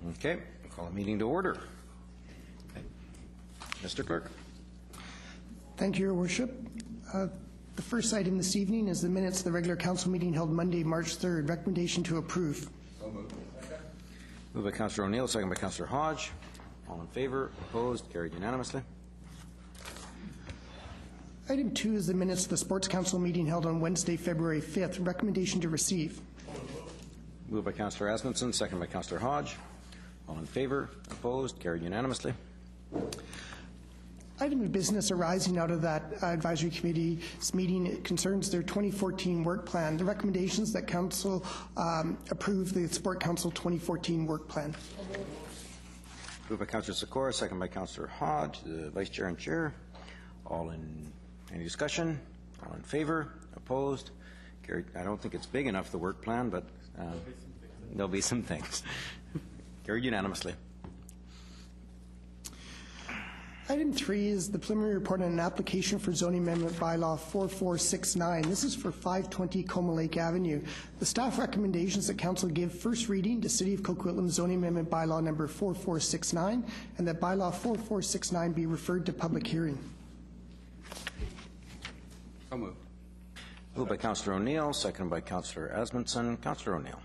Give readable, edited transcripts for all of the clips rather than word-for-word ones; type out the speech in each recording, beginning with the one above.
Okay, I'll call the meeting to order. Mr. Clerk. Thank you, Your Worship. The first item this evening is the minutes of the regular council meeting held Monday, March 3rd. Recommendation to approve. So moved. Moved by Councillor O'Neill, second by Councillor Hodge. All in favor? Opposed? Carried unanimously. Item 2 is the minutes of the Sports Council meeting held on Wednesday, February 5th. Recommendation to receive. Moved by Councillor Asmundson, second by Councillor Hodge. All in favor? Opposed? Carried unanimously. Item of business arising out of that advisory committee's meeting concerns their 2014 work plan. The recommendations that council approve the Sport Council 2014 work plan. Moved by Councillor Sikora, second by Councillor Hodge, the Vice Chair and Chair. Any discussion? All in favor? Opposed? Carried. I don't think it's big enough, the work plan, but there'll be some things. Carried unanimously. Item 3 is the preliminary report on an application for zoning amendment bylaw 4469. This is for 520 Coma Lake Avenue. The staff recommendations that council give first reading to City of Coquitlam zoning amendment bylaw number 4469 and that bylaw 4469 be referred to public hearing. So moved. Moved by Councillor O'Neill, seconded by Councillor Asmundson. Councillor O'Neill.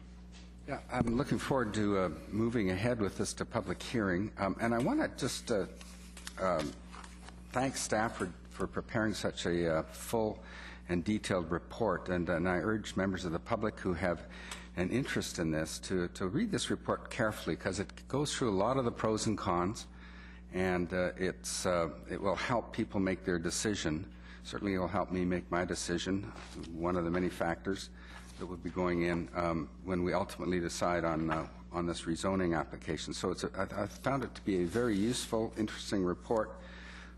Yeah, I'm looking forward to moving ahead with this to public hearing. And I want to just thank staff for preparing such a full and detailed report. And I urge members of the public who have an interest in this to read this report carefully, because it goes through a lot of the pros and cons, and it will help people make their decision. Certainly it will help me make my decision, one of the many factors that would be going in when we ultimately decide on this rezoning application. So I found it to be a very useful, interesting report,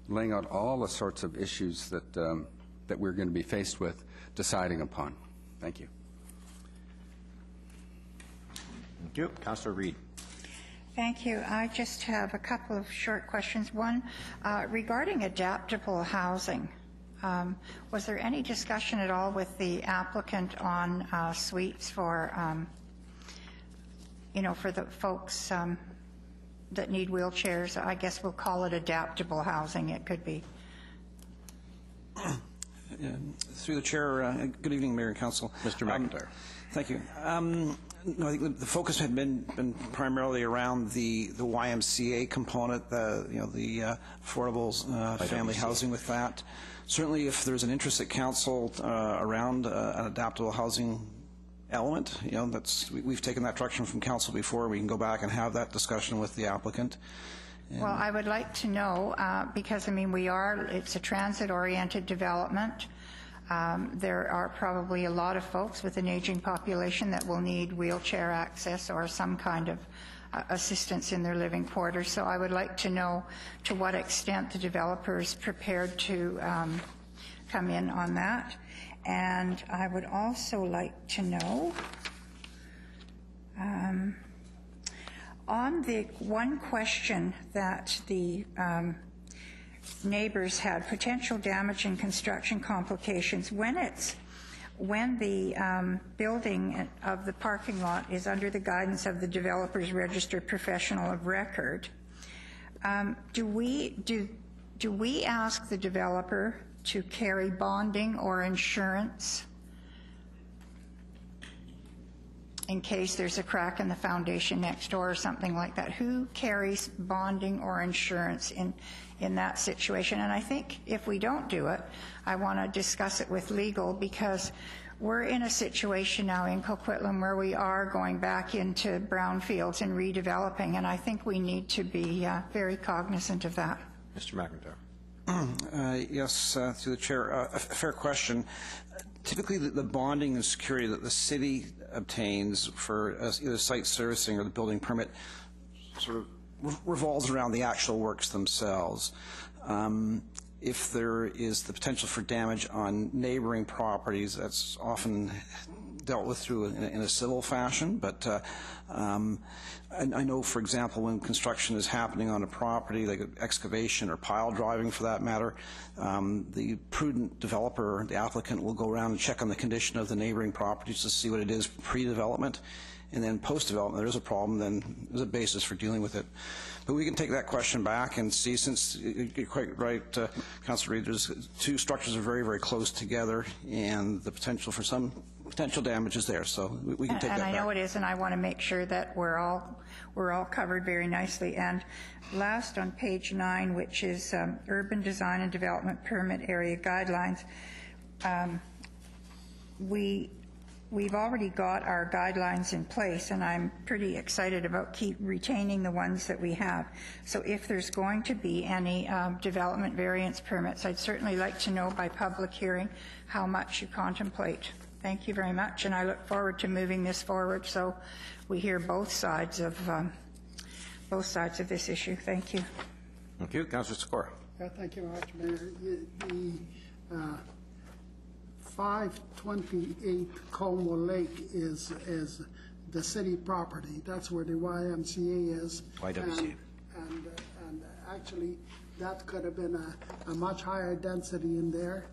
laying out all the sorts of issues that we're going to be faced with deciding upon. Thank you. Thank you. Councillor Reid. Thank you. I just have a couple of short questions. One, regarding adaptable housing. Was there any discussion at all with the applicant on suites for, for the folks that need wheelchairs? I guess we'll call it adaptable housing. It could be. Through the chair, good evening, Mayor and Council. Mr. McIntyre. Thank you. No, I think the focus had been primarily around the YMCA component, the affordable family housing with that. Certainly, if there's an interest at council around an adaptable housing element, we've taken that direction from council before. We can go back and have that discussion with the applicant. And well, I would like to know because it's a transit-oriented development. There are probably a lot of folks with an aging population that will need wheelchair access or some kind of assistance in their living quarters. So I would like to know to what extent the developer is prepared to come in on that. And I would also like to know on the one question that the neighbors had, potential damage and construction complications, when the building of the parking lot is under the guidance of the developer's registered professional of record, do we ask the developer to carry bonding or insurance in case there's a crack in the foundation next door or something like that? Who carries bonding or insurance in that situation? And I think if we don't do it, I want to discuss it with legal, because we're in a situation now in Coquitlam where we are going back into brownfields and redeveloping, and I think we need to be very cognizant of that. Mr. McIntyre. Yes, through the chair, a fair question. Typically, the bonding and security that the city obtains for either site servicing or the building permit sort of revolves around the actual works themselves. If there is the potential for damage on neighboring properties, that's often dealt with through in a civil fashion. But I know, for example, when construction is happening on a property, like excavation or pile driving for that matter, the prudent developer, the applicant, will go around and check on the condition of the neighboring properties to see what it is pre-development. and then post-development there is a problem, then there's a basis for dealing with it. But we can take that question back and see, since you're quite right, Councillor Reid, there's two structures are very, very close together, and the potential for some potential damage is there. So we can take that back. And I know it is, and I want to make sure that we're all covered very nicely. And last on page 9, which is Urban Design and Development Permit Area Guidelines, we've already got our guidelines in place, and I'm pretty excited about keep retaining the ones that we have. So if there's going to be any development variance permits, I'd certainly like to know by public hearing how much you contemplate. Thank you very much, and I look forward to moving this forward so we hear both sides of this issue. Thank you. Thank you. Councillor Sikora. Thank you very much, Mayor. The 528 Como Lake is the city property. That's where the YMCA is. YWCA. And actually, that could have been a much higher density in there,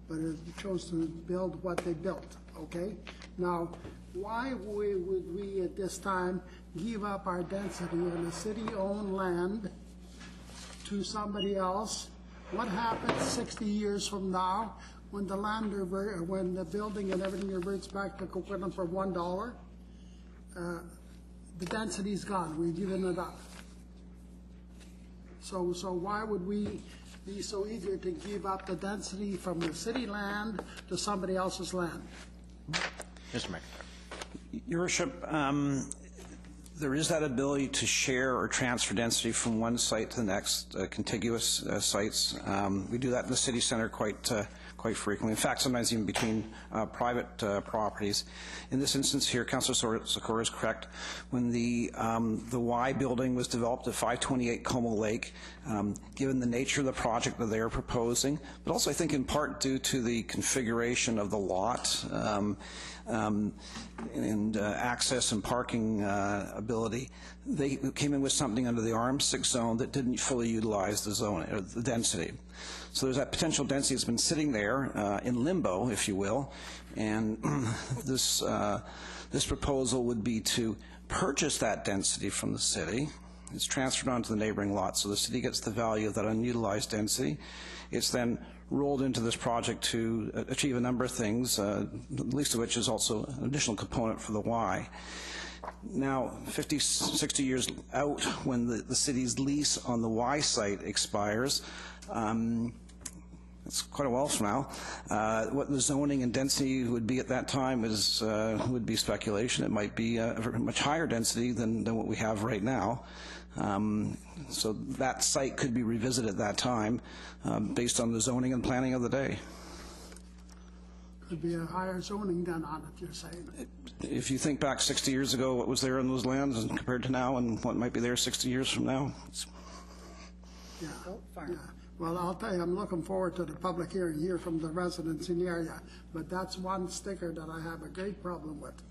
but it chose to build what they built, okay? Now, why would we at this time give up our density on a city-owned land to somebody else? What happens 60 years from now when the land, when the building and everything reverts back to Coquitlam for $1? The density's gone. We've given it up. So why would we be so eager to give up the density from the city land to somebody else's land? Mr. McIntyre. Your Worship, there is that ability to share or transfer density from one site to the next, contiguous sites. We do that in the city centre quite frequently. In fact, sometimes even between private properties. In this instance here, Councillor Sikora is correct. When the Y building was developed at 528 Como Lake, given the nature of the project that they are proposing, but also I think in part due to the configuration of the lot and access and parking ability, they came in with something under the RM6 zone that didn't fully utilize the zone, or the density. So there's that potential density that's been sitting there in limbo, if you will, and this proposal would be to purchase that density from the city. It's transferred onto the neighboring lot, so the city gets the value of that unutilized density. It's then rolled into this project to achieve a number of things, the least of which is also an additional component for the Y. Now, 50, 60 years out, when the city's lease on the Y site expires, it's quite a while from now, what the zoning and density would be at that time is would be speculation. It might be a much higher density than what we have right now. So that site could be revisited at that time based on the zoning and planning of the day. Could be a higher zoning done on it, you're saying? If you think back 60 years ago, what was there in those lands and compared to now and what might be there 60 years from now? Yeah. Well, I'll tell you, I'm looking forward to the public hearing here from the residents in the area, but that's one sticker that I have a great problem with.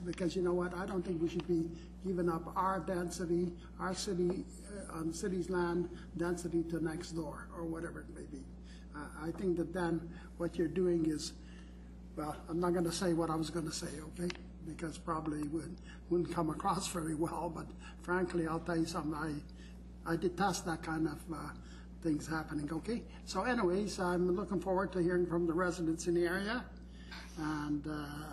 Because you know what, I don't think we should be giving up our density, our city, on the city's land, density to next door, or whatever it may be. I think that then what you're doing is, well, I'm not going to say what I was going to say, okay? Because probably wouldn't come across very well, but frankly, I'll tell you something, I detest that kind of things happening, okay? So anyways, I'm looking forward to hearing from the residents in the area and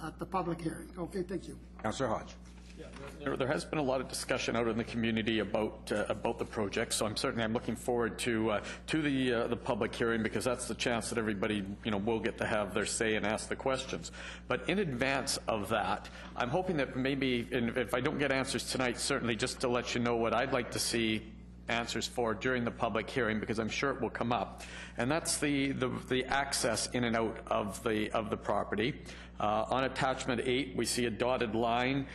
at the public hearing. Okay, thank you. Councillor Hodge. Yeah, there has been a lot of discussion out in the community about the project, so I'm looking forward to the public hearing, because that's the chance that everybody will get to have their say and ask the questions. But in advance of that, I'm hoping that maybe, and if I don't get answers tonight, certainly just to let you know what I'd like to see answers for during the public hearing, because I'm sure it will come up, and that's the access in and out of the property. On attachment 8, we see a dotted line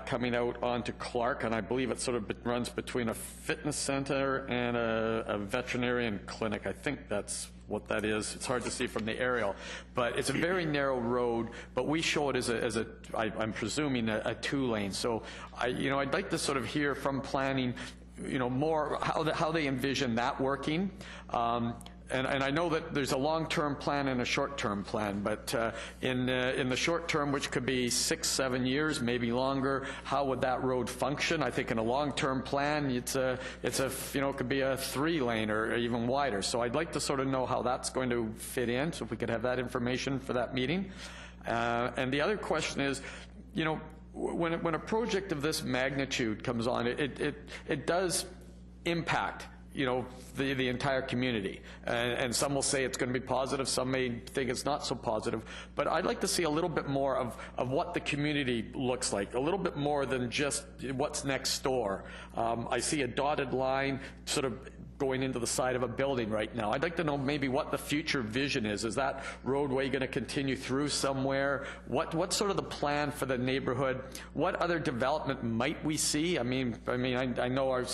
coming out onto Clark, and I believe it sort of runs between a fitness center and a veterinarian clinic. I think that's what that is. It's hard to see from the aerial, but it's a very narrow road, but we show it as I'm presuming a 2-lane. So I'd like to sort of hear from planning more how they envision that working. and I know that there's a long-term plan and a short-term plan, but in the short term, which could be 6-7 years, maybe longer, how would that road function? I think in a long-term plan, it could be a 3-lane or even wider. So I'd like to sort of know how that's going to fit in, so if we could have that information for that meeting. And the other question is, when a project of this magnitude comes on, it does impact the entire community. And some will say it's going to be positive, some may think it's not so positive. But I'd like to see a little bit more of what the community looks like, a little bit more than just what's next door. I see a dotted line sort of going into the side of a building right now. I'd like to know maybe what the future vision is. Is that roadway going to continue through somewhere? What's sort of the plan for the neighborhood? What other development might we see? I know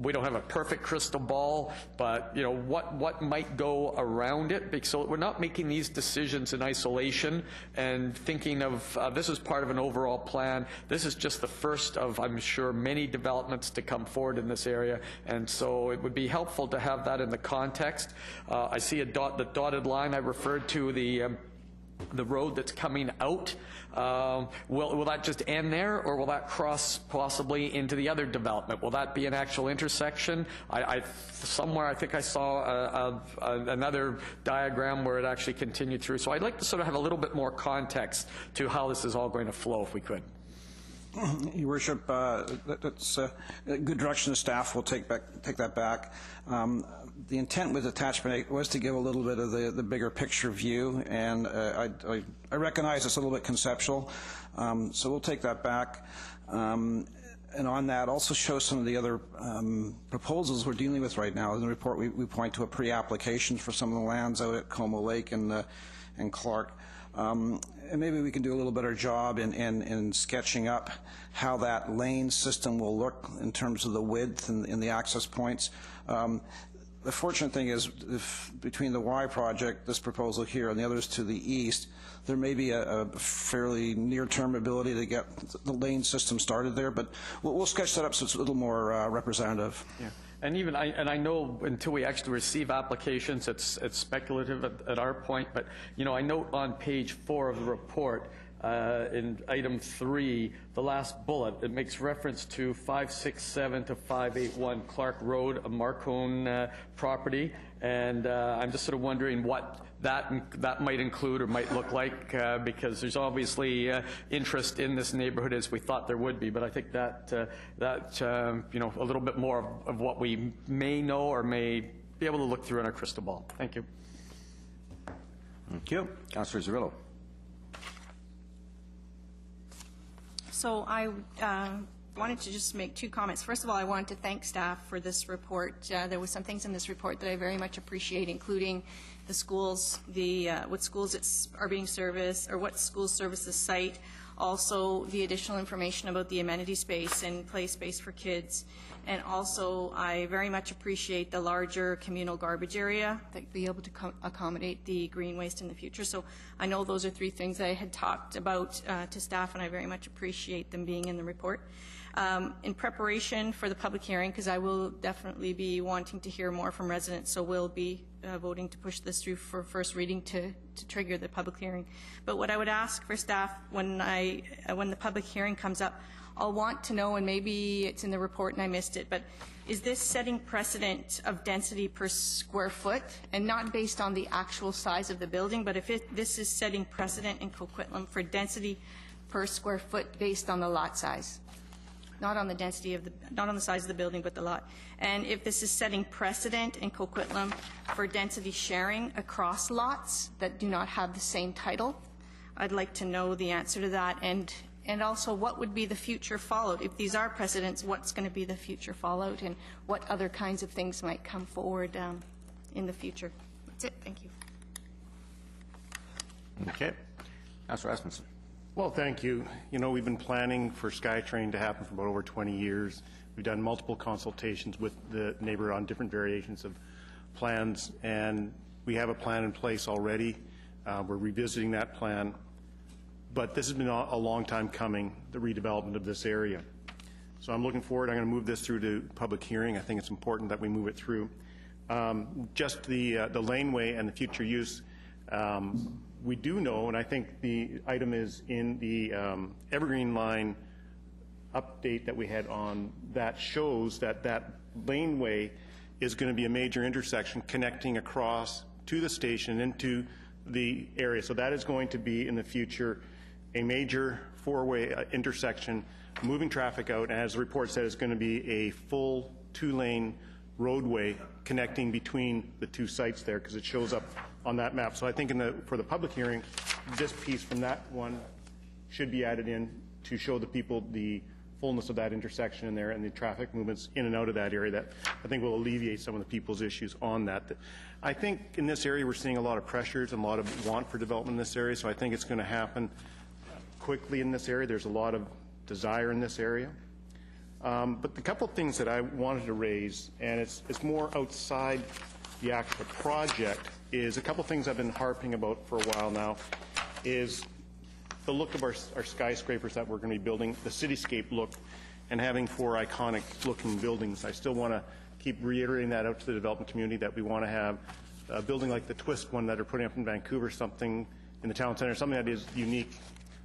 we don't have a perfect crystal ball, but what might go around it? So we're not making these decisions in isolation and thinking of this is part of an overall plan. This is just the first of, I'm sure, many developments to come forward in this area, and so it would be helpful to have that in the context. I see the dotted line. I referred to the road that's coming out. Will that just end there, or will that cross possibly into the other development? Will that be an actual intersection? Somewhere I think I saw another diagram where it actually continued through. So I'd like to sort of have a little bit more context to how this is all going to flow, if we could. Your Worship, that's a good direction of staff. We'll take that back. The intent with Attachment 8 was to give a little bit of the bigger picture view, and I recognize it's a little bit conceptual, so we'll take that back. And on that, also show some of the other proposals we're dealing with right now. In the report, we point to a pre-application for some of the lands out at Como Lake and Clark. And maybe we can do a little better job in sketching up how that lane system will look in terms of the width and the access points. The fortunate thing is, between the Y project, this proposal here, and the others to the east, there may be a fairly near-term ability to get the lane system started there, but we'll sketch that up so it's a little more representative. Yeah. And even I know until we actually receive applications, it's speculative at our point. But I note on page 4 of the report, in item 3, the last bullet, it makes reference to 567 to 581 Clark Road, a Marcone property, and I'm just sort of wondering what that might include or might look like, because there's obviously interest in this neighborhood as we thought there would be. But I think that a little bit more of what we may know or may be able to look through in our crystal ball. Thank you. Thank you. Councillor Zerillo. So I wanted to just make 2 comments. First of all, I wanted to thank staff for this report. There were some things in this report that I very much appreciate, including the schools, what schools are being serviced, or what schools service the site. Also, the additional information about the amenity space and play space for kids. And also, I very much appreciate the larger communal garbage area that be able to accommodate the green waste in the future. So I know those are 3 things I had talked about to staff, and I very much appreciate them being in the report. In preparation for the public hearing, because I will definitely be wanting to hear more from residents, so we'll be voting to push this through for first reading to trigger the public hearing. But what I would ask for staff when the public hearing comes up, I'll want to know, and maybe it's in the report and I missed it, but is this setting precedent of density per square foot, and not based on the actual size of the building, but if this is setting precedent in Coquitlam for density per square foot based on the lot size? Not on the density not on the size of the building, but the lot. And if this is setting precedent in Coquitlam for density sharing across lots that do not have the same title, I'd like to know the answer to that. And also, what would be the future fallout? If these are precedents, what's going to be the future fallout, and what other kinds of things might come forward in the future? That's it. Thank you. Okay. Councillor Asmussen. Well, thank you. We've been planning for SkyTrain to happen for about over 20 years. We've done multiple consultations with the neighbor on different variations of plans, and we have a plan in place already. We're revisiting that plan. But this has been a long time coming, the redevelopment of this area. So I'm looking forward. I'm going to move this through to public hearing. I think it's important that we move it through. Just the laneway and the future use, we do know, and I think the item is in the Evergreen line update that we had on, that shows that that laneway is going to be a major intersection connecting across to the station into the area. So that is going to be in the future a major four-way intersection, moving traffic out, and as the report said, it's going to be a full two-lane roadway connecting between the two sites there, because it shows up on that map. So I think for the public hearing, this piece from that one should be added in to show the people the fullness of that intersection in there and the traffic movements in and out of that area. That I think will alleviate some of the people's issues on that. I think in this area we're seeing a lot of pressures and a lot of want for development in this area, so I think it's going to happen quickly in this area. There's a lot of desire in this area. But the couple of things that I wanted to raise, and it's more outside the actual project, is a couple of things I've been harping about for a while now, is the look of our skyscrapers that we're going to be building, the cityscape look, and having four iconic looking buildings. I still want to keep reiterating that out to the development community, that we want to have a building like the Twist one that are putting up in Vancouver, something in the town center, something that is unique.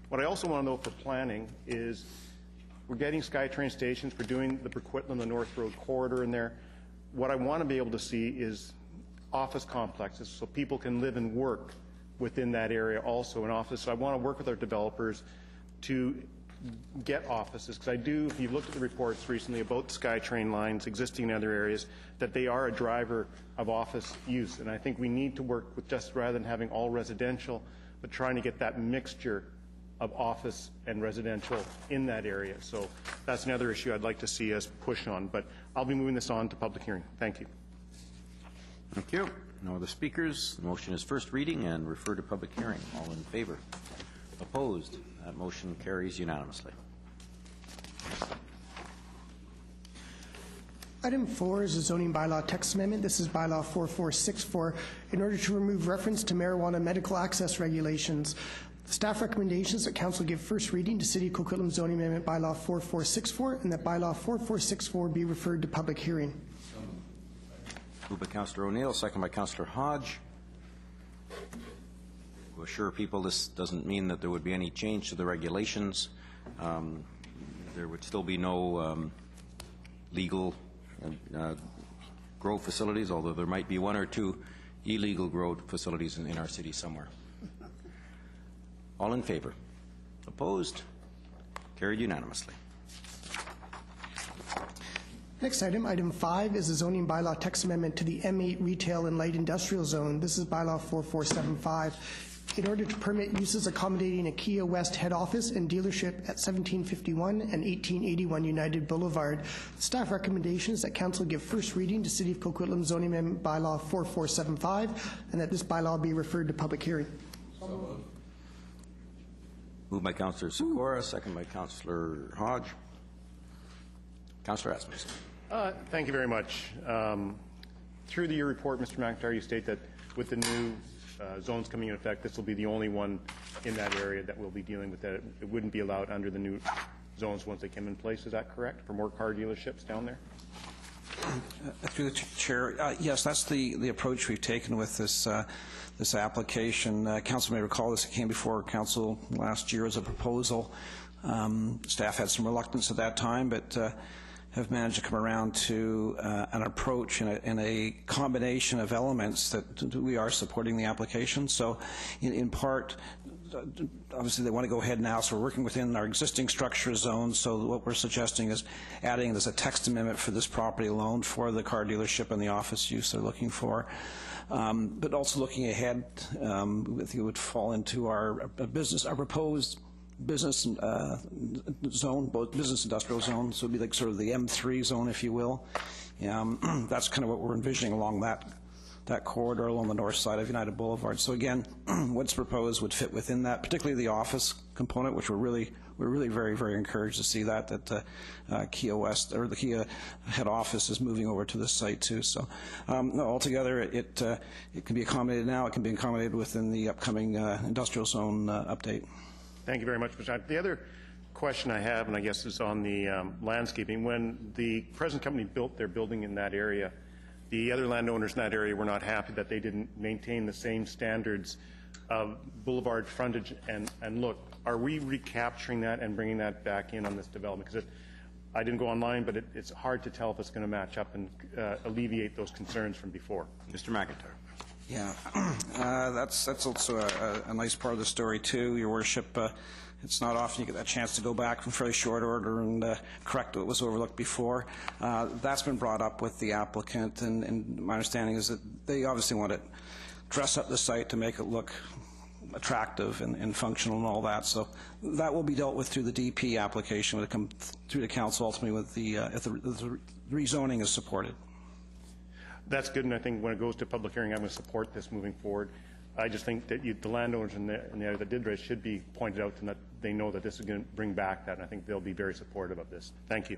What I also want to know for planning is we're getting SkyTrain stations, we're doing the Coquitlam, the North Road corridor in there. What I want to be able to see is office complexes so people can live and work within that area also in office. So I want to work with our developers to get offices, because I do, if you've looked at the reports recently about the SkyTrain lines existing in other areas, that they are a driver of office use. And I think we need to work with, just rather than having all residential, but trying to get that mixture of office and residential in that area. So that's another issue I'd like to see us push on. But I'll be moving this on to public hearing. Thank you. Thank you. No other speakers. The motion is first reading and refer to public hearing. All in favor? Opposed? That motion carries unanimously. Item 4 is a zoning bylaw text amendment. This is Bylaw 4464. In order to remove reference to marijuana medical access regulations, the staff recommendations that Council give first reading to City of Coquitlam Zoning Amendment Bylaw 4464, and that Bylaw 4464 be referred to public hearing. Moved by Councillor O'Neill, second by Councillor Hodge. To assure people this doesn't mean that there would be any change to the regulations. There would still be no legal grow facilities, although there might be one or two illegal grow facilities in our city somewhere. All in favor? Opposed? Carried unanimously. Next item, item 5, is a zoning bylaw text amendment to the M8 retail and light industrial zone. This is Bylaw 4475. In order to permit uses accommodating a Kia West head office and dealership at 1751 and 1881 United Boulevard, staff recommendations that Council give first reading to City of Coquitlam Zoning Amendment Bylaw 4475, and that this bylaw be referred to public hearing. Moved by Councillor Sikora, second by Councillor Hodge. Councillor Asmussen. Thank you very much. Through your report, Mr. McIntyre, you state that with the new zones coming in effect, this will be the only one in that area that we'll be dealing with that. It wouldn't be allowed under the new zones once they came in place. Is that correct? For more car dealerships down there? Through the chair, yes, that's the approach we've taken with this this application. Council may recall this came before Council last year as a proposal. Staff had some reluctance at that time, but have managed to come around to an approach and a combination of elements that we are supporting the application. So in part, obviously they want to go ahead now, so we're working within our existing structure zones. So what we're suggesting is adding as a text amendment for this property alone for the car dealership and the office use they're looking for. But also looking ahead, I think it would fall into our proposed business zone, both business industrial zone, so it would be like sort of the M3 zone, if you will. That's kind of what we're envisioning along that corridor along the north side of United Boulevard. So again, what's proposed would fit within that, particularly the office component, which we're really very, very encouraged to see that Kia West, or the Kia head office, is moving over to this site too. So no, altogether, it can be accommodated now. It can be accommodated within the upcoming industrial zone update. Thank you very much, Mr. John. The other question I have, and I guess is on the landscaping. When the present company built their building in that area, The other landowners in that area were not happy that they didn't maintain the same standards of boulevard frontage and look. Are we recapturing that and bringing that back in on this development? Because I didn't go online, but it's hard to tell if it's going to match up and alleviate those concerns from before. Mr. McIntyre. Yeah, that's also a nice part of the story, too, Your Worship. It's not often you get that chance to go back in fairly short order and correct what was overlooked before. That's been brought up with the applicant, and my understanding is that they obviously want to dress up the site to make it look attractive and functional and all that. So that will be dealt with through the DP application when it comes through the council ultimately with if the rezoning is supported. That's good, and I think when it goes to public hearing, I'm going to support this moving forward. I just think that the landowners in the area that did raise should be pointed out and that they know that this is going to bring back that, and I think they'll be very supportive of this. Thank you.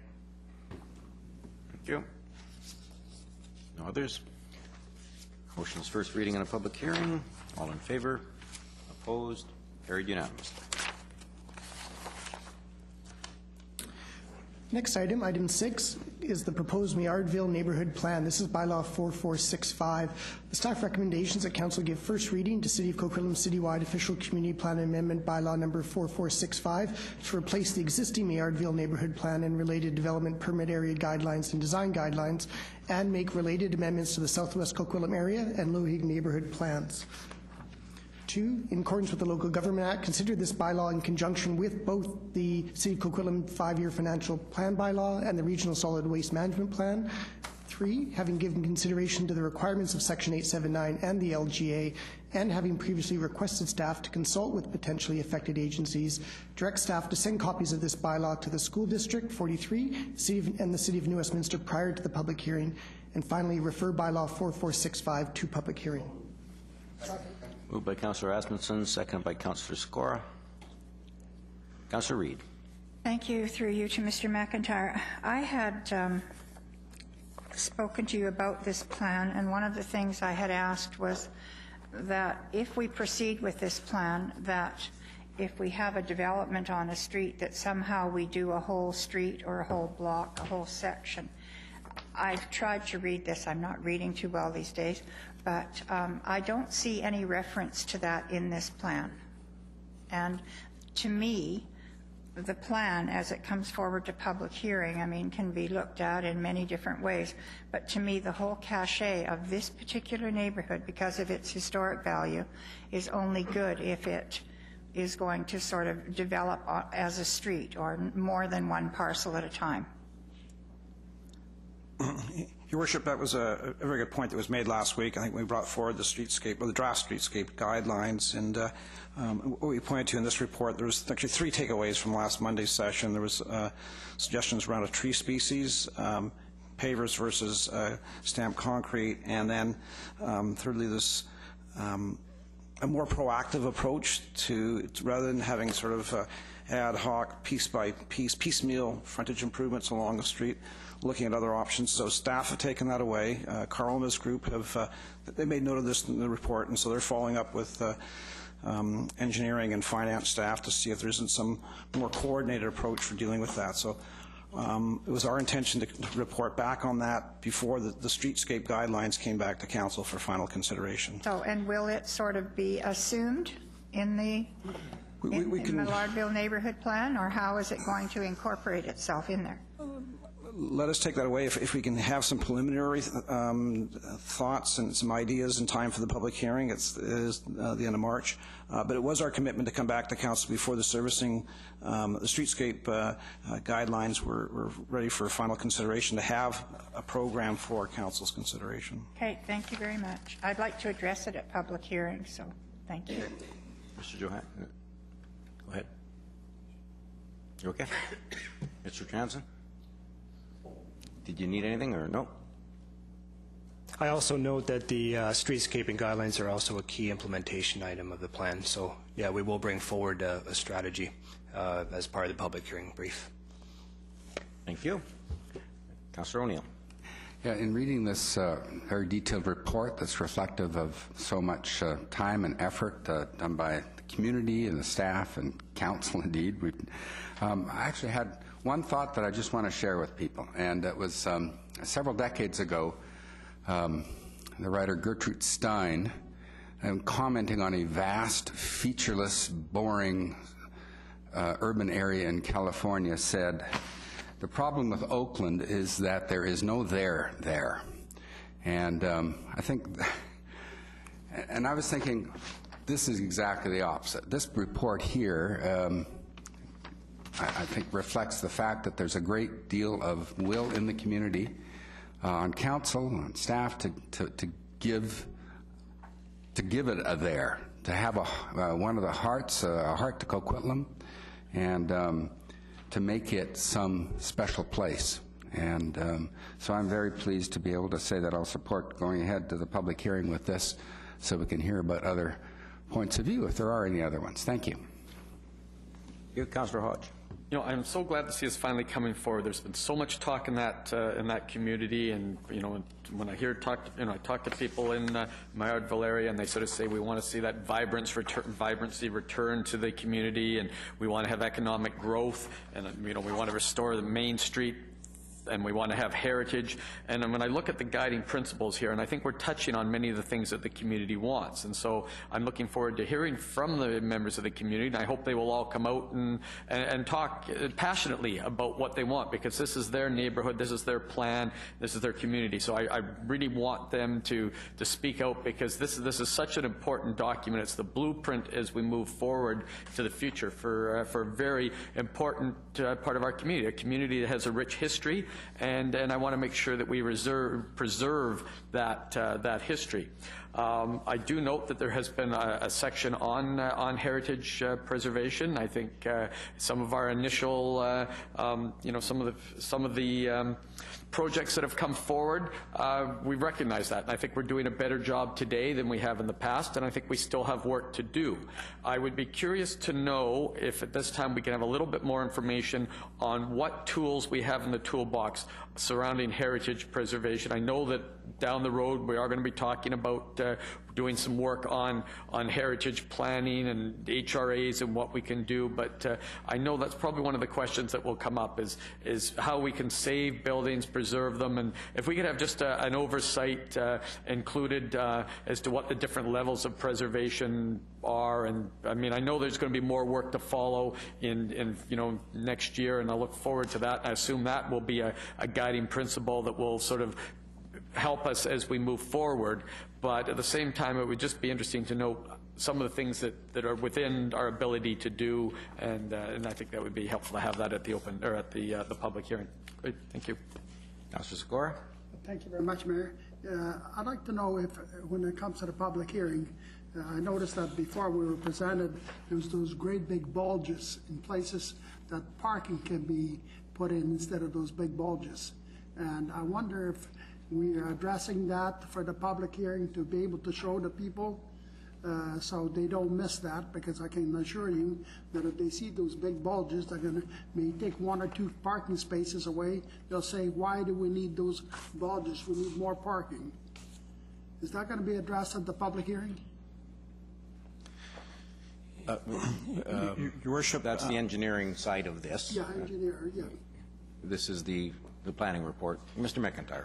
Thank you. No others? Motion's first reading in a public hearing. All in favor? Opposed? Carried unanimously. Next item, item 6, is the proposed Maillardville Neighbourhood Plan. This is Bylaw 4465. The staff recommendations that Council give first reading to City of Coquitlam Citywide Official Community Plan Amendment Bylaw number 4465 to replace the existing Maillardville Neighbourhood Plan and related development permit area guidelines and design guidelines, and make related amendments to the Southwest Coquitlam area and Lowhig neighbourhood plans. 2, in accordance with the Local Government Act, consider this bylaw in conjunction with both the City of Coquitlam 5-year financial plan bylaw and the Regional Solid Waste Management Plan. 3, having given consideration to the requirements of Section 879 and the LGA, and having previously requested staff to consult with potentially affected agencies, direct staff to send copies of this bylaw to the School District 43 and the City of New Westminster prior to the public hearing, and finally refer bylaw 4465 to public hearing. Moved by Councillor Asmundson, seconded by Councillor Skora. Councillor Reid. Thank you. Through you to Mr. McIntyre. I had spoken to you about this plan, and one of the things I had asked was that if we proceed with this plan, that if we have a development on a street, that somehow we do a whole street or a whole block, a whole section. I've tried to read this. I'm not reading too well these days, but I don't see any reference to that in this plan. And to me, the plan, as it comes forward to public hearing, I mean, can be looked at in many different ways. But to me, the whole cachet of this particular neighborhood, because of its historic value, is only good if it is going to sort of develop as a street or more than one parcel at a time. Your Worship, that was a very good point that was made last week. I think we brought forward the streetscape, or the draft streetscape guidelines, and what we pointed to in this report, there was actually 3 takeaways from last Monday's session. There was suggestions around a tree species, pavers versus stamped concrete, and then thirdly, this a more proactive approach to rather than having sort of ad hoc, piece by piece, piecemeal frontage improvements along the street, looking at other options. So staff have taken that away. Carl and his group have they made note of this in the report, and so they're following up with engineering and finance staff to see if there isn't some more coordinated approach for dealing with that. So it was our intention to report back on that before the streetscape guidelines came back to council for final consideration. So, and will it sort of be assumed in the Maillardville neighborhood plan, or how is it going to incorporate itself in there? Let us take that away. If we can have some preliminary thoughts and some ideas in time for the public hearing, it is the end of March. But it was our commitment to come back to council before the servicing, the streetscape guidelines were ready for final consideration, to have a program for council's consideration. Okay, thank you very much. I'd like to address it at public hearing, so thank you. Mr. Johan, go ahead. You okay? Mr. Johnson? Did you need anything or no? I also note that the streetscaping guidelines are also a key implementation item of the plan. So, yeah, we will bring forward a strategy as part of the public hearing brief. Thank you. Councillor O'Neill. Yeah, in reading this very detailed report that's reflective of so much time and effort done by the community and the staff and council, indeed, I actually had one thought that I just want to share with people, and it was several decades ago, the writer Gertrude Stein, commenting on a vast, featureless, boring urban area in California, said, "The problem with Oakland is that there is no there there." And I think, and I was thinking, this is exactly the opposite. This report here, I think, reflects the fact that there's a great deal of will in the community, on council, on staff, to give it a there, to have one of the hearts, a heart to Coquitlam, and to make it some special place. And so I'm very pleased to be able to say that I'll support going ahead to the public hearing with this, so we can hear about other points of view, if there are any other ones. Thank you. You, Councillor Hodge. You know, I'm so glad to see us finally coming forward. There's been so much talk in that community, and when I I talk to people in Maillardville area, and they sort of say we want to see that vibrancy return to the community, and we want to have economic growth, and we want to restore the Main Street, and we want to have heritage. And when I look at the guiding principles here, and I think we're touching on many of the things that the community wants, and so I'm looking forward to hearing from the members of the community, and I hope they will all come out and talk passionately about what they want, because this is their neighborhood, this is their plan, this is their community. So I really want them to speak out, because this is such an important document. It's the blueprint as we move forward to the future for a very important part of our community, a community that has a rich history, and I want to make sure that we preserve that history. I do note that there has been a section on heritage preservation. I think some of our initial, some of the projects that have come forward, we recognize that. And I think we're doing a better job today than we have in the past, and I think we still have work to do. I would be curious to know if at this time we can have a little bit more information on what tools we have in the toolbox surrounding heritage preservation. I know that down the road we are going to be talking about doing some work on heritage planning and HRAs and what we can do, but I know that's probably one of the questions that will come up is how we can save buildings, preserve them, and if we could have just an oversight included as to what the different levels of preservation are. And I mean, I know there's going to be more work to follow in next year, and I look forward to that. I assume that will be a guiding principle that will sort of help us as we move forward. But at the same time, it would just be interesting to know some of the things that are within our ability to do, and I think that would be helpful to have that at the open or at the public hearing. Great, thank you. Councillor Sikora. Thank you very much, Mayor. I'd like to know if, when it comes to the public hearing, I noticed that before we were presented, there was those great big bulges in places that parking can be put in instead of those big bulges. And I wonder if we are addressing that for the public hearing to be able to show the people so they don't miss that, because I can assure you that if they see those big bulges, they're going to may take 1 or 2 parking spaces away. They'll say, why do we need those bulges? We need more parking. Is that going to be addressed at the public hearing? Your Worship, That's the engineering side of this. Yeah, engineer, yeah. This is the planning report. Mr. McIntyre.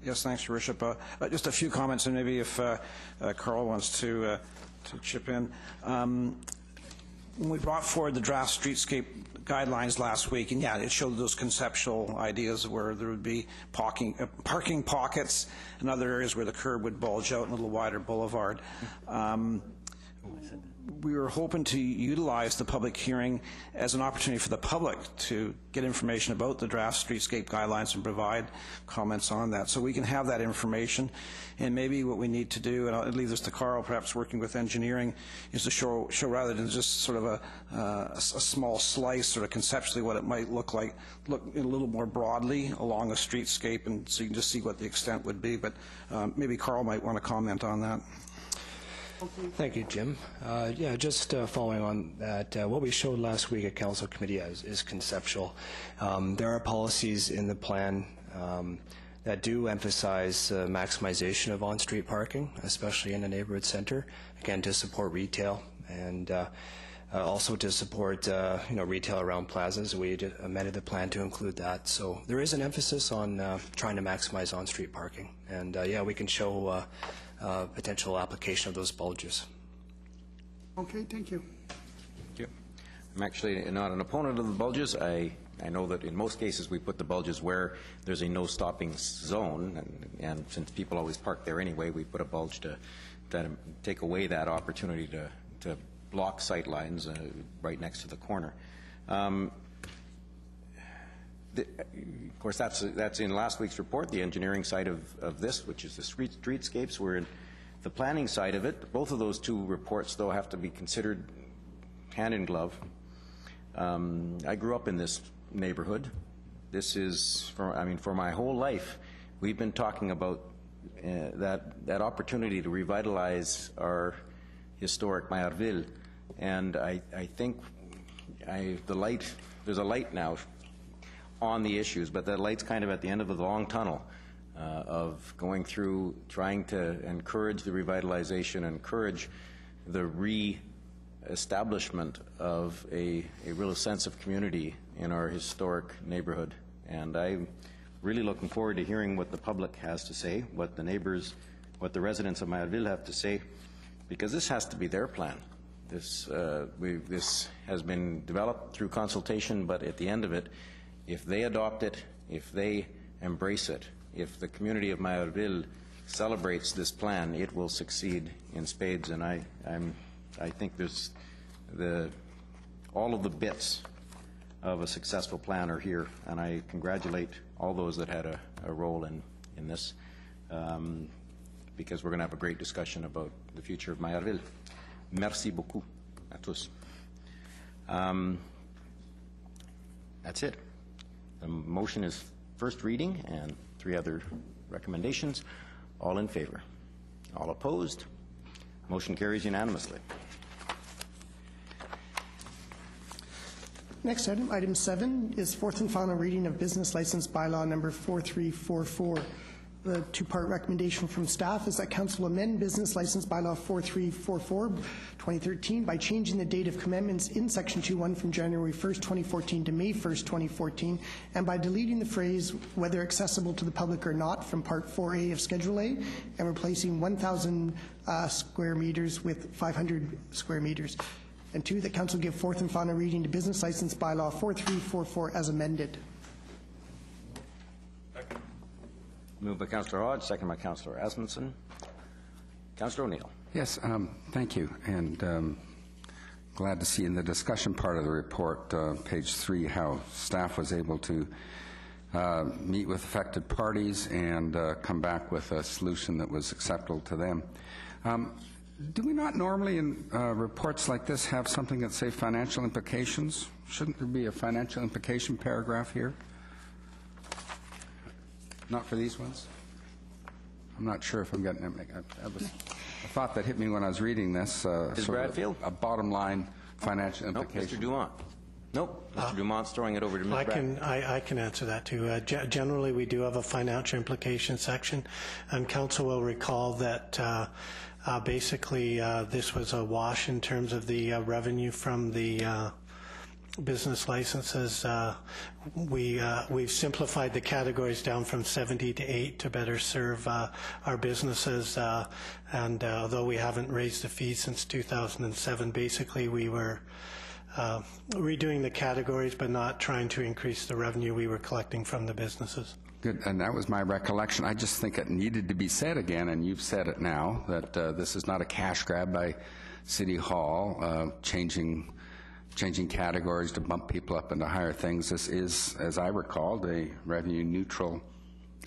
Yes, thanks, Your Worship. Just a few comments, and maybe if Carl wants to chip in. When we brought forward the draft streetscape guidelines last week, and yeah, it showed those conceptual ideas where there would be parking pockets and other areas where the curb would bulge out in a little wider boulevard. We were hoping to utilize the public hearing as an opportunity for the public to get information about the draft streetscape guidelines and provide comments on that. So we can have that information, and maybe what we need to do, and I'll leave this to Carl, perhaps working with engineering, is to show rather than just sort of a small slice, sort of conceptually what it might look like, look a little more broadly along a streetscape, and so you can just see what the extent would be. But maybe Carl might want to comment on that. Thank you, Jim. Yeah, just following on that, what we showed last week at Council Committee is conceptual. There are policies in the plan that do emphasize maximization of on-street parking, especially in the neighborhood center, again, to support retail. And Also to support, retail around plazas, we amended the plan to include that. So there is an emphasis on trying to maximize on-street parking. And we can show potential application of those bulges. Okay, thank you. Thank you. I'm actually not an opponent of the bulges. I know that in most cases we put the bulges where there's a no stopping zone, and since people always park there anyway, we put a bulge to take away that opportunity to block sight lines right next to the corner. Of course, that's in last week's report, the engineering side of this, which is the streetscapes. We're in the planning side of it. Both of those two reports, though, have to be considered hand in glove. I grew up in this neighborhood. This is, for my whole life, we've been talking about that opportunity to revitalize our historic Maillardville. And I think there's a light now on the issues, but that light's kind of at the end of the long tunnel of going through, trying to encourage the revitalization, encourage the re-establishment of a real sense of community in our historic neighborhood. And I'm really looking forward to hearing what the public has to say, what the neighbors, what the residents of Maillardville have to say, because this has to be their plan. This has been developed through consultation, but at the end of it, if they adopt it, if they embrace it, if the community of Maillardville celebrates this plan, it will succeed in spades. And I think there's all of the bits of a successful plan are here, and I congratulate all those that had a role in this, because we're going to have a great discussion about the future of Maillardville. Merci beaucoup à tous. That's it. The motion is first reading and 3 other recommendations. All in favor? All opposed? Motion carries unanimously. Next item, item 7, is fourth and final reading of business license bylaw number 4344. The 2-part recommendation from staff is that Council amend business license bylaw 4344 2013 by changing the date of commencements in section 2.1 from January 1st, 2014 to May 1st, 2014, and by deleting the phrase whether accessible to the public or not from part 4A of Schedule A and replacing 1,000 square meters with 500 square meters. And 2, that Council give fourth and final reading to business license bylaw 4344 as amended. Moved by Councillor Hodge, second by Councillor Asmundson. Councillor O'Neill. Yes, thank you. And glad to see in the discussion part of the report, page 3, how staff was able to meet with affected parties and come back with a solution that was acceptable to them. Do we not normally in reports like this have something that say financial implications? Shouldn't there be a financial implication paragraph here? Not for these ones? I'm not sure if I'm getting it. I thought that hit me when I was reading this. Is Bradfield? A bottom line financial implication. Nope, Mr. Dumont. Nope, Mr. Dumont's throwing it over to Ms. Bradfield. I can answer that too. Generally, we do have a financial implication section, and Council will recall that basically this was a wash in terms of the revenue from the business licenses. We've simplified the categories down from 70 to 8 to better serve our businesses, and although we haven't raised the fees since 2007, basically we were redoing the categories but not trying to increase the revenue we were collecting from the businesses. Good, and that was my recollection. I just think it needed to be said again, and you've said it now, that this is not a cash grab by City Hall, changing categories to bump people up into higher things. This is, as I recall, a revenue-neutral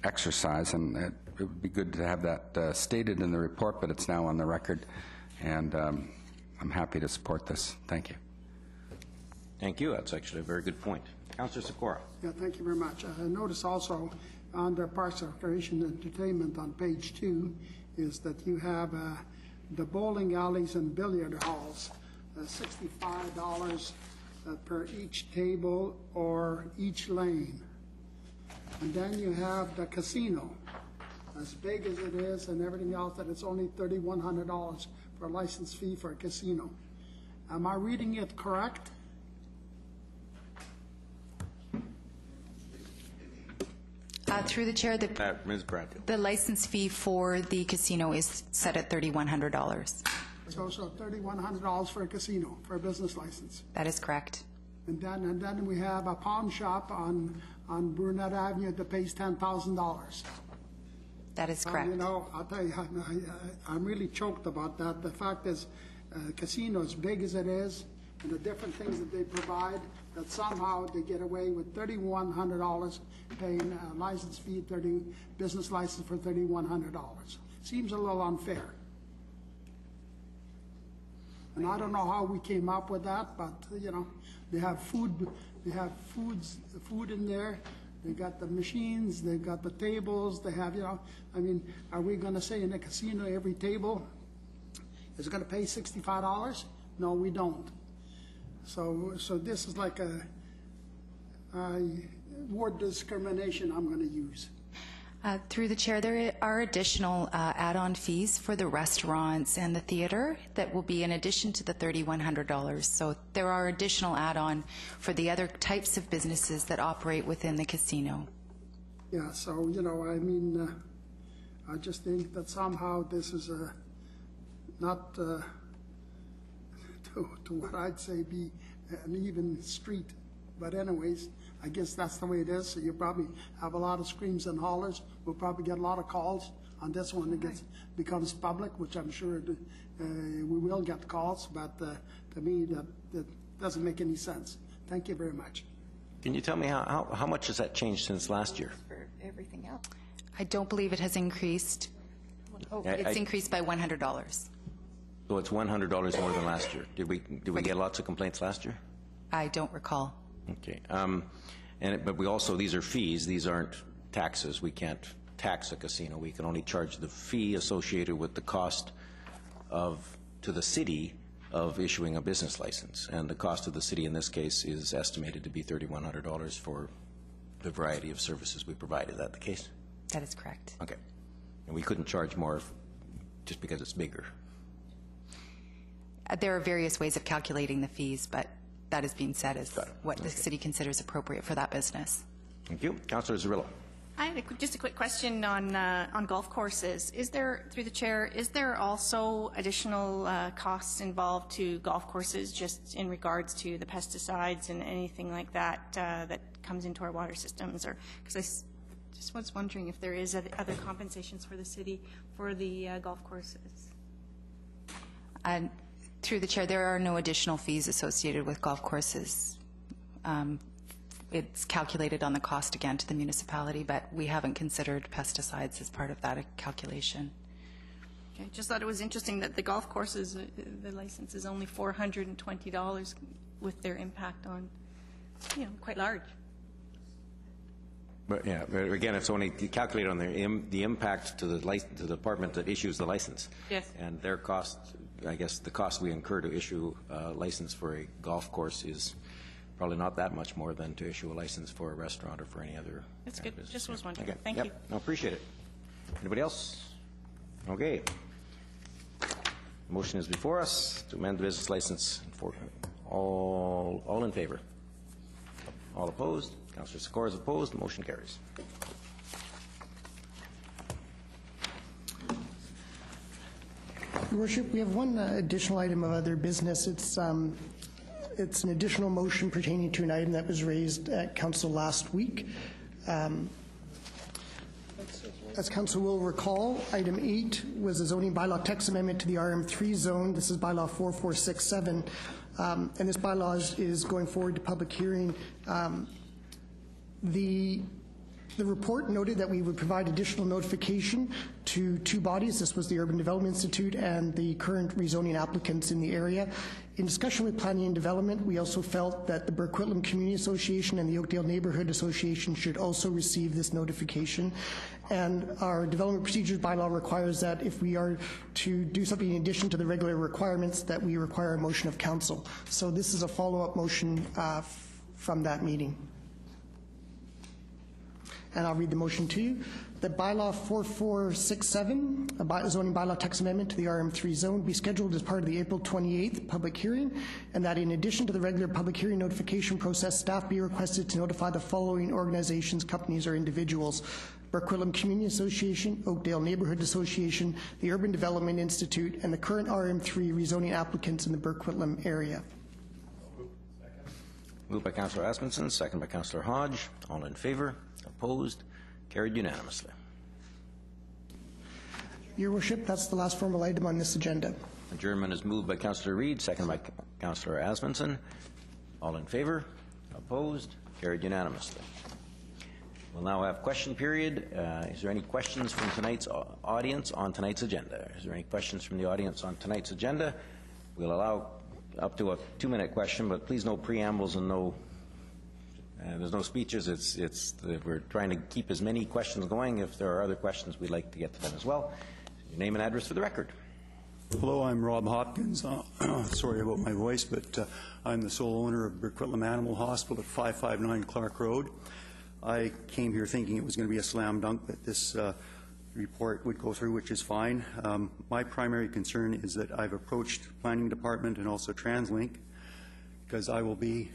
exercise, and it would be good to have that stated in the report, but it's now on the record, and I'm happy to support this. Thank you. Thank you. That's actually a very good point. Councillor Sikora. Yeah, thank you very much. I notice also under Parks, Recreation, and Entertainment on page 2 is that you have the bowling alleys and billiard halls, $65 per each table or each lane. And then you have the casino, as big as it is and everything else, that it's only $3,100 for a license fee for a casino. Am I reading it correct? Through the chair, Ms. Bradfield. the license fee for the casino is set at $3,100. So $3,100 for a casino, for a business license. That is correct. And then we have a pawn shop on Brunette Avenue that pays $10,000. That is correct. You know, I'll tell you, I'm really choked about that. The fact is, casino, as big as it is, and the different things that they provide, that somehow they get away with $3,100 paying a license fee, business license for $3,100. Seems a little unfair. And I don't know how we came up with that, but you know, they have food in there. They got the machines, they've got the tables, they have, you know, I mean, are we going to say in a casino every table is going to pay $65? No, we don't. So this is like a word discrimination I'm going to use. Through the chair, there are additional add-on fees for the restaurants and the theater that will be in addition to the $3,100. So there are additional add-on for the other types of businesses that operate within the casino. Yeah, so, you know, I mean, I just think that somehow this is not, to what I'd say, be an even street. But anyways, I guess that's the way it is. So you probably have a lot of screams and hollers. We'll probably get a lot of calls on this one that becomes public, which I'm sure we will get calls. But to me, that doesn't make any sense. Thank you very much. Can you tell me how much has that changed since last year? For everything else. I don't believe it has increased. It's increased by $100. So it's $100 more than last year. Did we get lots of complaints last year? I don't recall. Okay. But we also, these are fees. These aren't taxes. We can't tax a casino. We can only charge the fee associated with the cost to the city of issuing a business license. And the cost of the city in this case is estimated to be $3,100 for the variety of services we provide. Is that the case? That is correct. Okay. And we couldn't charge more just because it's bigger. There are various ways of calculating the fees, but that is being said as what the city considers appropriate for that business. Thank you. Councillor Zerillo. I had just a quick question on golf courses. Is there, through the chair, is there also additional costs involved to golf courses just in regards to the pesticides and anything like that that comes into our water systems? Or because I just was wondering if there is other compensations for the city for the golf courses. And through the chair, there are no additional fees associated with golf courses. It's calculated on the cost again to the municipality, but we haven't considered pesticides as part of that calculation. Okay, just thought it was interesting that the golf courses, the license is only $420 with their impact on, you know, quite large. But yeah, but again, it's only calculated on the impact to the department that issues the license. Yes. And their cost, I guess, the cost we incur to issue a license for a golf course is probably not that much more than to issue a license for a restaurant or for any other. That's good. business. Just was wondering. Okay. Thank you. you. No, appreciate it. Anybody else? Okay. Motion is before us to amend the business license for all in favor. All opposed? Councillor Sikora is opposed. The motion carries. Your Worship, we have one additional item of other business. It's an additional motion pertaining to an item that was raised at Council last week. As Council will recall, item 8 was a zoning bylaw text amendment to the RM3 zone. This is bylaw 4467, and this bylaw is going forward to public hearing. The report noted that we would provide additional notification to two bodies. This was the Urban Development Institute and the current rezoning applicants in the area. In discussion with Planning and Development, we also felt that the Coquitlam Community Association and the Oakdale Neighbourhood Association should also receive this notification. And our development procedures bylaw requires that if we are to do something in addition to the regular requirements, that we require a motion of council. So this is a follow-up motion from that meeting. and I'll read the motion to you. That Bylaw 4467, a zoning bylaw text amendment to the RM3 zone, be scheduled as part of the April 28th public hearing, and that in addition to the regular public hearing notification process, staff be requested to notify the following organizations, companies, or individuals: Coquitlam Community Association, Oakdale Neighbourhood Association, the Urban Development Institute, and the current RM3 rezoning applicants in the Coquitlam area. Moved by Councillor Asmundson, second by Councillor Hodge. All in favor? Opposed? Carried unanimously. Your Worship, that's the last formal item on this agenda. Adjournment is moved by Councillor Reid, second by Councillor Asmundson. All in favor? Opposed? Carried unanimously. We'll now have question period. Is there any questions from tonight's audience on tonight's agenda? Is there any questions from the audience on tonight's agenda? We'll allow up to a 2-minute question, but please no preambles and no there's no speeches. We're trying to keep as many questions going. If there are other questions, we'd like to get to them as well. Your name and address for the record. Hello, I'm Rob Hopkins. Sorry about my voice, but I'm the sole owner of Coquitlam Animal Hospital at 559 Clark Road. I came here thinking it was going to be a slam dunk that this report would go through, which is fine. My primary concern is that I've approached Planning Department and also TransLink because I will be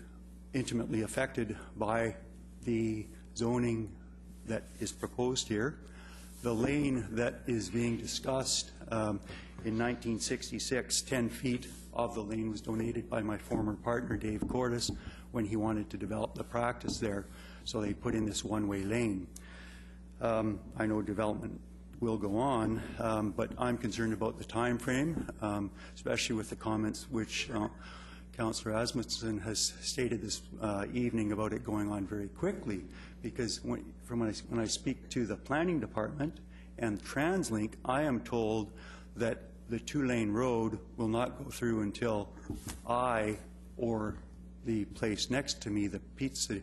intimately affected by the zoning that is proposed here. The lane that is being discussed, in 1966, 10 feet of the lane was donated by my former partner, Dave Cordes, when he wanted to develop the practice there. So they put in this one-way lane. I know development will go on, but I'm concerned about the time frame, especially with the comments which Councillor Asmundson has stated this evening about it going on very quickly, because when I speak to the Planning Department and TransLink, I am told that the 2-lane road will not go through until I or the place next to me, the pizza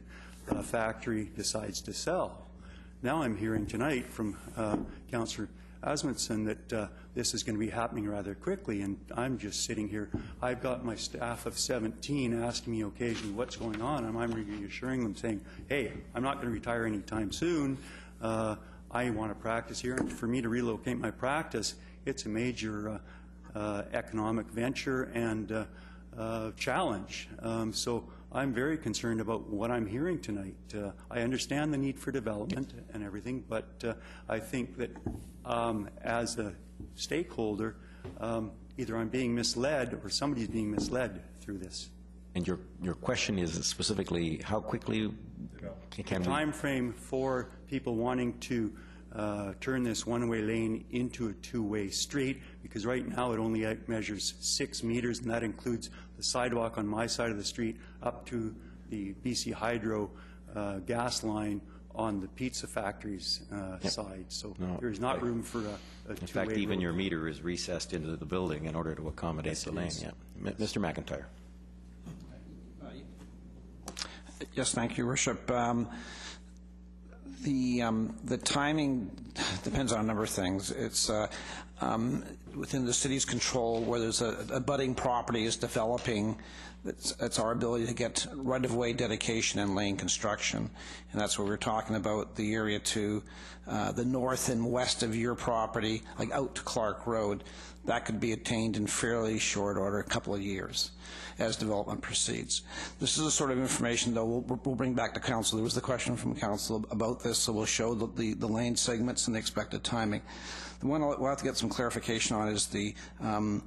factory, decides to sell. Now I'm hearing tonight from Councillor Asmundson that this is going to be happening rather quickly, and I'm just sitting here. I've got my staff of 17 asking me occasionally what's going on, and I'm reassuring them, saying, hey, I'm not going to retire anytime soon. I want to practice here, and for me to relocate my practice, it's a major economic venture and challenge. So I'm very concerned about what I'm hearing tonight. I understand the need for development and everything, but I think that as a stakeholder, either I'm being misled or somebody's being misled through this. And your question is specifically how quickly can we... Time frame for people wanting to turn this one-way lane into a 2-way street, because right now it only measures 6 meters, and that includes the sidewalk on my side of the street up to the BC Hydro gas line on the pizza factory's side. So there's not room for a 2-way In fact, even road. your meter is recessed into the building in order to accommodate the lane. Yeah. Mr. McIntyre. Yes, thank you, Worship. The timing depends on a number of things. It's within the city's control, where there's a budding property is developing. It's our ability to get right-of-way dedication and lane construction, and that's what we're talking about, the area to the north and west of your property, like out to Clark Road. That could be attained in fairly short order, a couple of years, as development proceeds. This is the sort of information, though, we'll bring back to Council. There was the question from Council about this, so we'll show the lane segments and the expected timing. The one we'll have to get some clarification on is the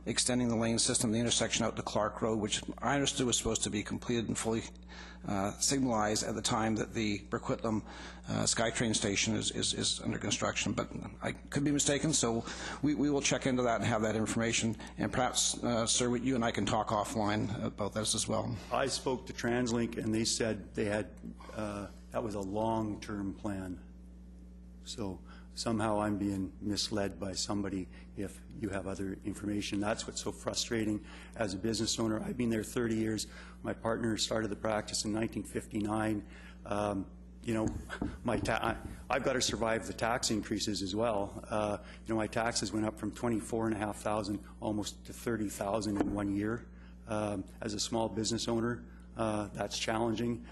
extending the lane system, the intersection out to Clark Road, which I understood was supposed to be completed and fully signalized at the time that the Coquitlam SkyTrain station is under construction, but I could be mistaken, so we will check into that and have that information, and perhaps, sir, you and I can talk offline about this as well. I spoke to TransLink, and they said they had that was a long-term plan. So somehow I'm being misled by somebody if you have other information. That's what's so frustrating as a business owner. I've been there 30 years. My partner started the practice in 1959. You know, I've got to survive the tax increases as well. You know, my taxes went up from $24,500 almost to $30,000 in 1 year. As a small business owner, That's challenging.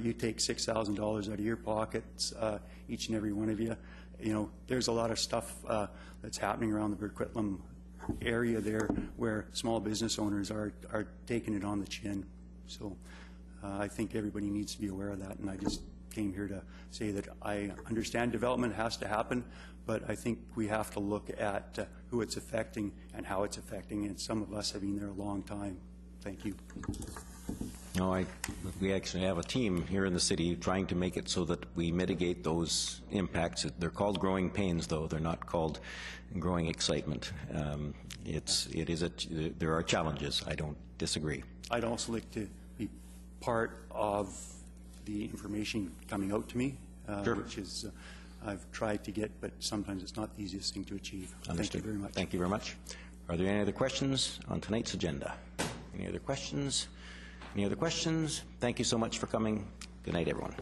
You take $6,000 out of your pockets, each and every one of you. You know, there's a lot of stuff that's happening around the Coquitlam area there where small business owners are taking it on the chin. So I think everybody needs to be aware of that, and I just came here to say that I understand development has to happen, but I think we have to look at who it's affecting and how it's affecting, and some of us have been there a long time. Thank you. No, we actually have a team here in the city trying to make it so that we mitigate those impacts. They're called growing pains, though. They're not called growing excitement. There are challenges. I don't disagree. I'd also like to be part of the information coming out to me, Sure. which is I've tried to get, but sometimes it's not the easiest thing to achieve. Understood. Thank you very much. Thank you very much. Are there any other questions on tonight's agenda? Any other questions? Any other questions? Thank you so much for coming. Good night, everyone.